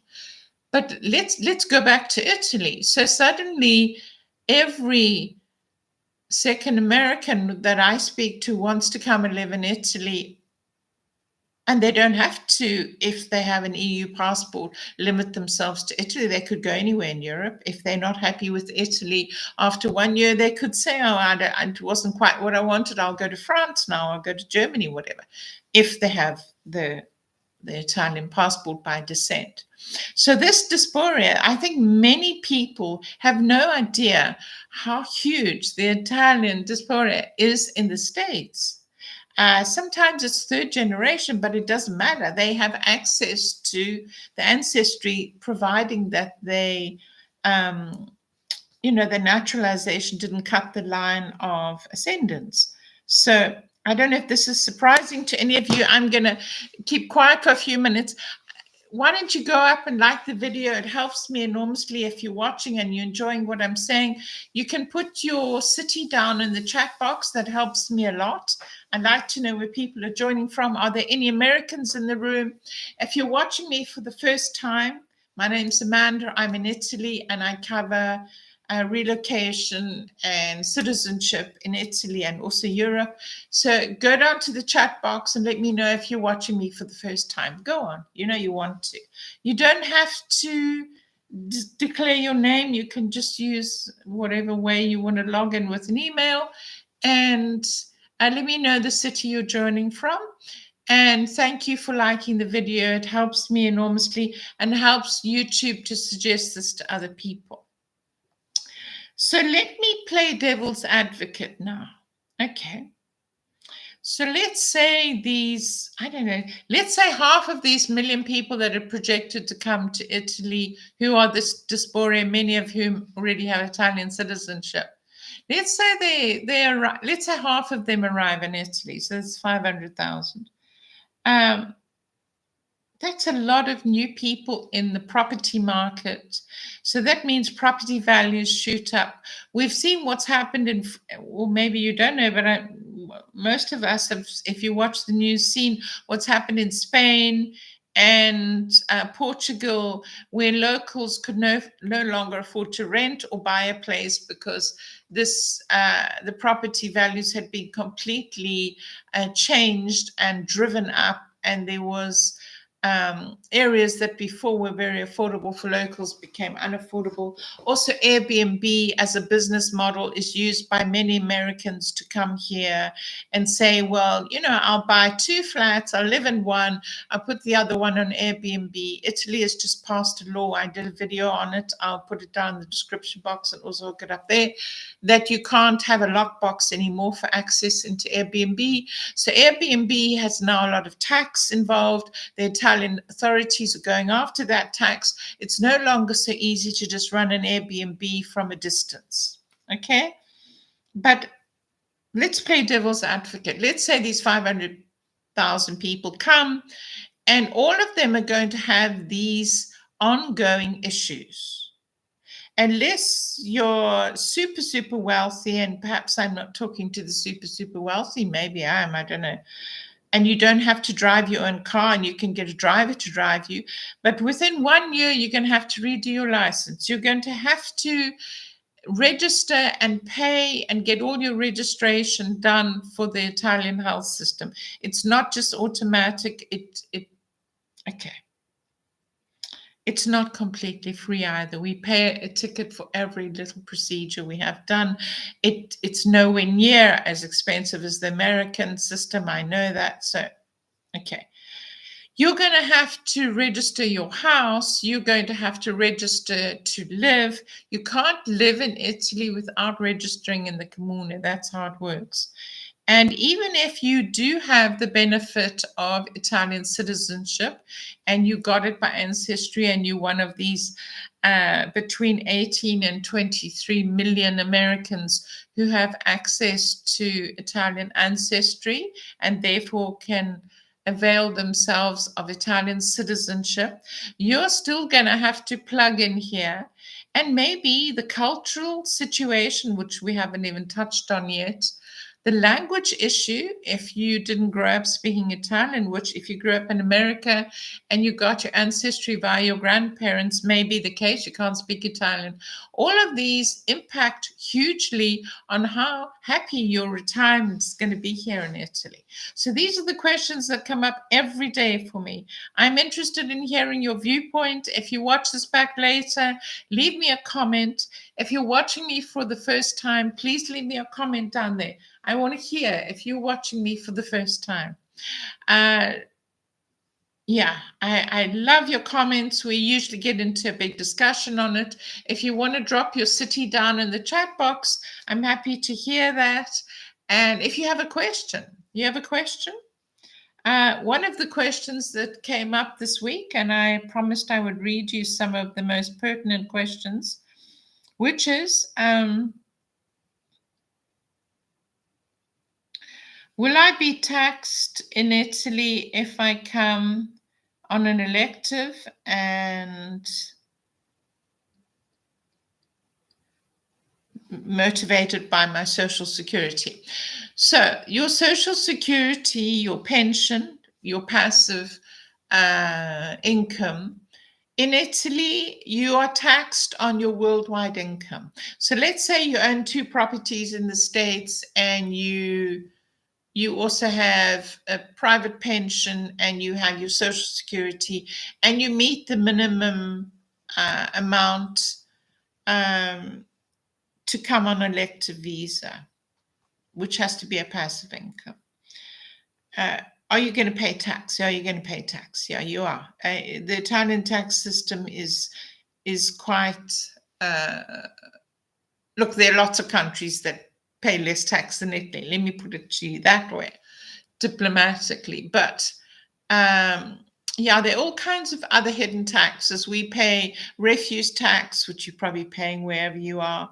But let's go back to Italy. So suddenly every second American that I speak to wants to come and live in Italy. And they don't have to, if they have an EU passport, limit themselves to Italy. They could go anywhere in Europe. If they're not happy with Italy after 1 year, they could say, it wasn't quite what I wanted. I'll go to France now. I'll go to Germany, whatever, if they have the Italian passport by descent. So this diaspora, I think many people have no idea how huge the Italian diaspora is in the States. Sometimes it's third generation, but it doesn't matter. They have access to the ancestry, providing that the naturalization didn't cut the line of ascendants. So I don't know if this is surprising to any of you. I'm going to keep quiet for a few minutes. why don't you go up and like the video? It helps me enormously. If you're watching and you're enjoying what I'm saying, you can put your city down in the chat box. That helps me a lot. I'd like to know where people are joining from. Are there any Americans in the room? If you're watching me for the first time, my name's Amanda. I'm in Italy and I cover relocation and citizenship in Italy and also Europe. So go down to the chat box and let me know if you're watching me for the first time. Go on. You know you want to. You don't have to declare your name. You can just use whatever way you want to log in with an email. And let me know the city you're joining from. And thank you for liking the video. It helps me enormously and helps YouTube to suggest this to other people. So let me play devil's advocate now. Okay. So let's say these, I don't know, let's say half of these million people that are projected to come to Italy, who are this diaspora, many of whom already have Italian citizenship. Let's say they arrive, let's say half of them arrive in Italy. So that's 500,000. That's a lot of new people in the property market. So that means property values shoot up. We've seen what's happened in, well, maybe you don't know, but most of us have, if you watch the news, seen what's happened in Spain and Portugal, where locals could no longer afford to rent or buy a place because the property values had been completely changed and driven up, and there was areas that before were very affordable for locals became unaffordable. Also, Airbnb as a business model is used by many Americans to come here and say, well, you know, I'll buy 2 flats, I'll live in one, I'll put the other one on Airbnb. Italy has just passed a law. I did a video on it. I'll put it down in the description box and also hook it up there, that you can't have a lockbox anymore for access into Airbnb. So Airbnb has now a lot of tax involved. The Italian authorities are going after that tax. It's no longer so easy to just run an Airbnb from a distance. Okay? But let's play devil's advocate. Let's say these 500,000 people come and all of them are going to have these ongoing issues. Unless you're super, super wealthy, and perhaps I'm not talking to the super, super wealthy, maybe I am, I don't know. And you don't have to drive your own car and you can get a driver to drive you. But within 1 year, you're going to have to redo your license. You're going to have to register and pay and get all your registration done for the Italian health system. It's not just automatic. Okay. It's not completely free either. We pay a ticket for every little procedure we have done. It's nowhere near as expensive as the American system. I know that. So, okay. You're going to have to register your house. You're going to have to register to live. You can't live in Italy without registering in the Comune. That's how it works. And even if you do have the benefit of Italian citizenship and you got it by ancestry and you're one of these between 18 and 23 million Americans who have access to Italian ancestry and therefore can avail themselves of Italian citizenship, you're still going to have to plug in here. And maybe the cultural situation, which we haven't even touched on yet, the language issue, if you didn't grow up speaking Italian, which if you grew up in America and you got your ancestry via your grandparents, may be the case, you can't speak Italian. All of these impact hugely on how happy your retirement is going to be here in Italy. So these are the questions that come up every day for me. I'm interested in hearing your viewpoint. If you watch this back later, leave me a comment. If you're watching me for the first time, please leave me a comment down there. I want to hear if you're watching me for the first time. Yeah, I love your comments. We usually get into a big discussion on it. If you want to drop your city down in the chat box, I'm happy to hear that. And if you have a question, one of the questions that came up this week, and I promised I would read you some of the most pertinent questions, which is, will I be taxed in Italy if I come on an elective and motivated by my social security. So your social security, your pension, your passive income, in Italy, you are taxed on your worldwide income. So let's say you own 2 properties in the States and you also have a private pension and you have your social security and you meet the minimum amount to come on an elective visa, which has to be a passive income. Are you going to pay tax? Are you going to pay tax? Yeah, you are. The Italian tax system is quite. Look, there are lots of countries that pay less tax than Italy. Let me put it to you that way, diplomatically. But yeah, there are all kinds of other hidden taxes. We pay refuse tax, which you're probably paying wherever you are.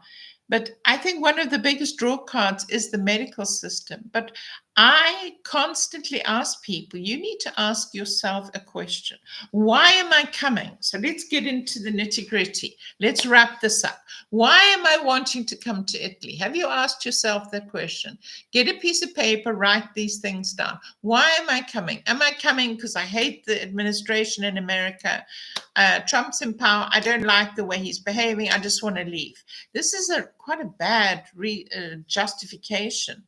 But I think one of the biggest draw cards is the medical system. But I constantly ask people, you need to ask yourself a question. Why am I coming? So let's get into the nitty-gritty. Let's wrap this up. Why am I wanting to come to Italy? Have you asked yourself that question? Get a piece of paper, write these things down. Why am I coming? Am I coming because I hate the administration in America? Trump's in power. I don't like the way he's behaving. I just want to leave. This is quite a bad justification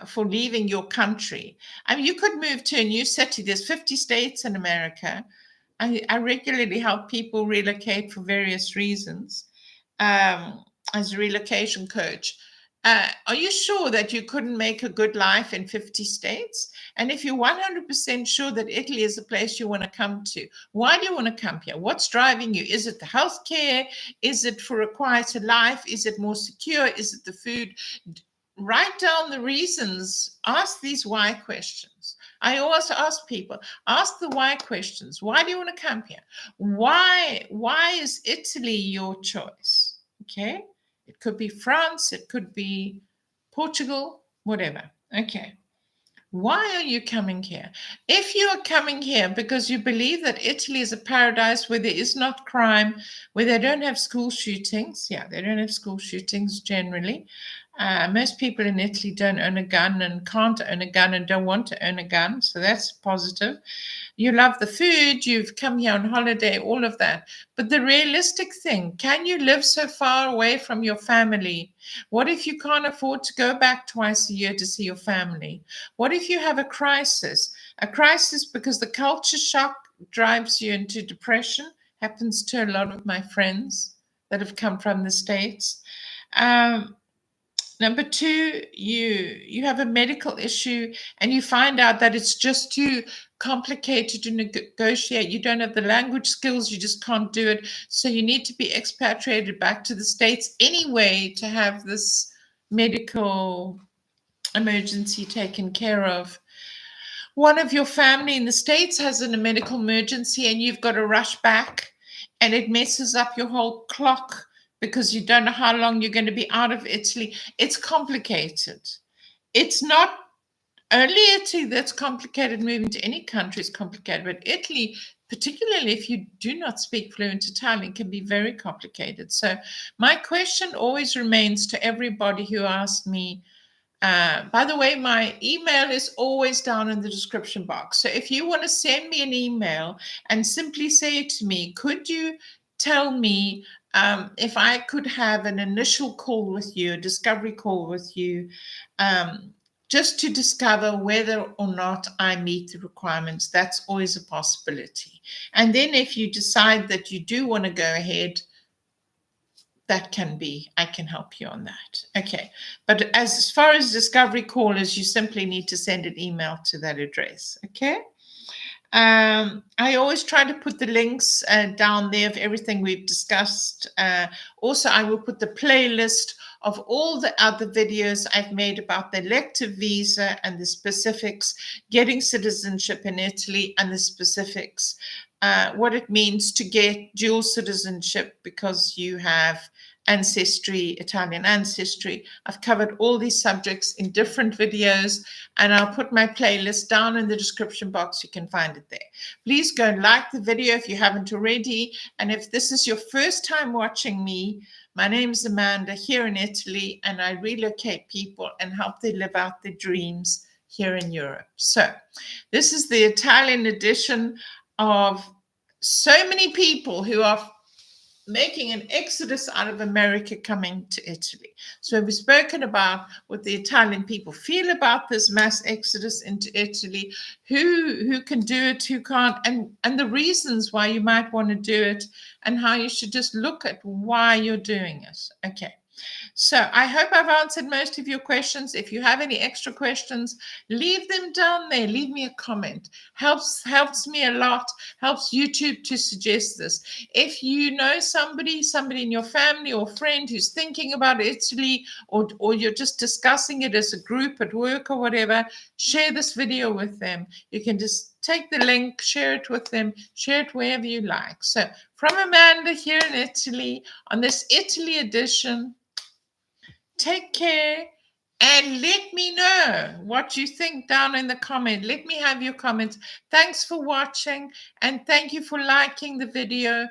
for leaving your country. I mean, you could move to a new city. There's 50 states in America. I regularly help people relocate for various reasons as a relocation coach. Are you sure that you couldn't make a good life in 50 states? And if you're 100% sure that Italy is a place you want to come to, why do you want to come here? What's driving you? Is it the healthcare? Is it for a quieter life? Is it more secure? Is it the food? Write down the reasons. Ask these why questions. I always ask people, ask the why questions. Why do you want to come here? Why is Italy your choice? Okay. It could be France. It could be Portugal, whatever. Okay. Why are you coming here? If you are coming here because you believe that Italy is a paradise where there is not crime, where they don't have school shootings, yeah, they don't have school shootings generally. Most people in Italy don't own a gun and can't own a gun and don't want to own a gun, so that's positive. You love the food, you've come here on holiday, all of that. But the realistic thing, can you live so far away from your family? What if you can't afford to go back twice a year to see your family? What if you have a crisis? A crisis because the culture shock drives you into depression. Happens to a lot of my friends that have come from the States. Number 2, you have a medical issue and you find out that it's just too complicated to negotiate. You don't have the language skills, you just can't do it. So you need to be expatriated back to the States anyway to have this medical emergency taken care of. One of your family in the States has a medical emergency and you've got to rush back and it messes up your whole clock because you don't know how long you're going to be out of Italy. It's complicated. It's not only Italy that's complicated. Moving to any country is complicated, but Italy, particularly if you do not speak fluent Italian, can be very complicated. So my question always remains to everybody who asks me, by the way, my email is always down in the description box. So if you want to send me an email and simply say to me, could you tell me if I could have an initial call with you, a discovery call with you, just to discover whether or not I meet the requirements, that's always a possibility. And then if you decide that you do want to go ahead, that can be, I can help you on that. Okay. But as far as discovery callers, you simply need to send an email to that address. Okay. I always try to put the links down there of everything we've discussed. Also, I will put the playlist of all the other videos I've made about the elective visa and the specifics, getting citizenship in Italy and the specifics, what it means to get dual citizenship because you have ancestry, Italian ancestry. I've covered all these subjects in different videos, and I'll put my playlist down in the description box. You can find it there. Please go and like the video if you haven't already. And if this is your first time watching me, my name is Amanda here in Italy, and I relocate people and help them live out their dreams here in Europe. So this is the Italian edition of so many people who are making an exodus out of America coming to Italy. So we've spoken about what the Italian people feel about this mass exodus into Italy, who can do it, who can't, and the reasons why you might want to do it, and how you should just look at why you're doing it. Okay. So I hope I've answered most of your questions. If you have any extra questions, leave them down there. Leave me a comment. Helps me a lot. Helps YouTube to suggest this. If you know somebody in your family or friend who's thinking about Italy, or you're just discussing it as a group at work or whatever, share this video with them. You can just take the link, share it with them, share it wherever you like. So from Amanda here in Italy on this Italy edition, take care, and let me know what you think down in the comment. Let me have your comments. Thanks for watching, and thank you for liking the video.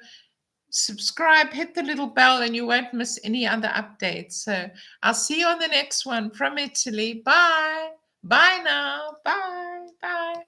Subscribe, hit the little bell, and you won't miss any other updates. So I'll see you on the next one from Italy. Bye. Bye now. Bye. Bye.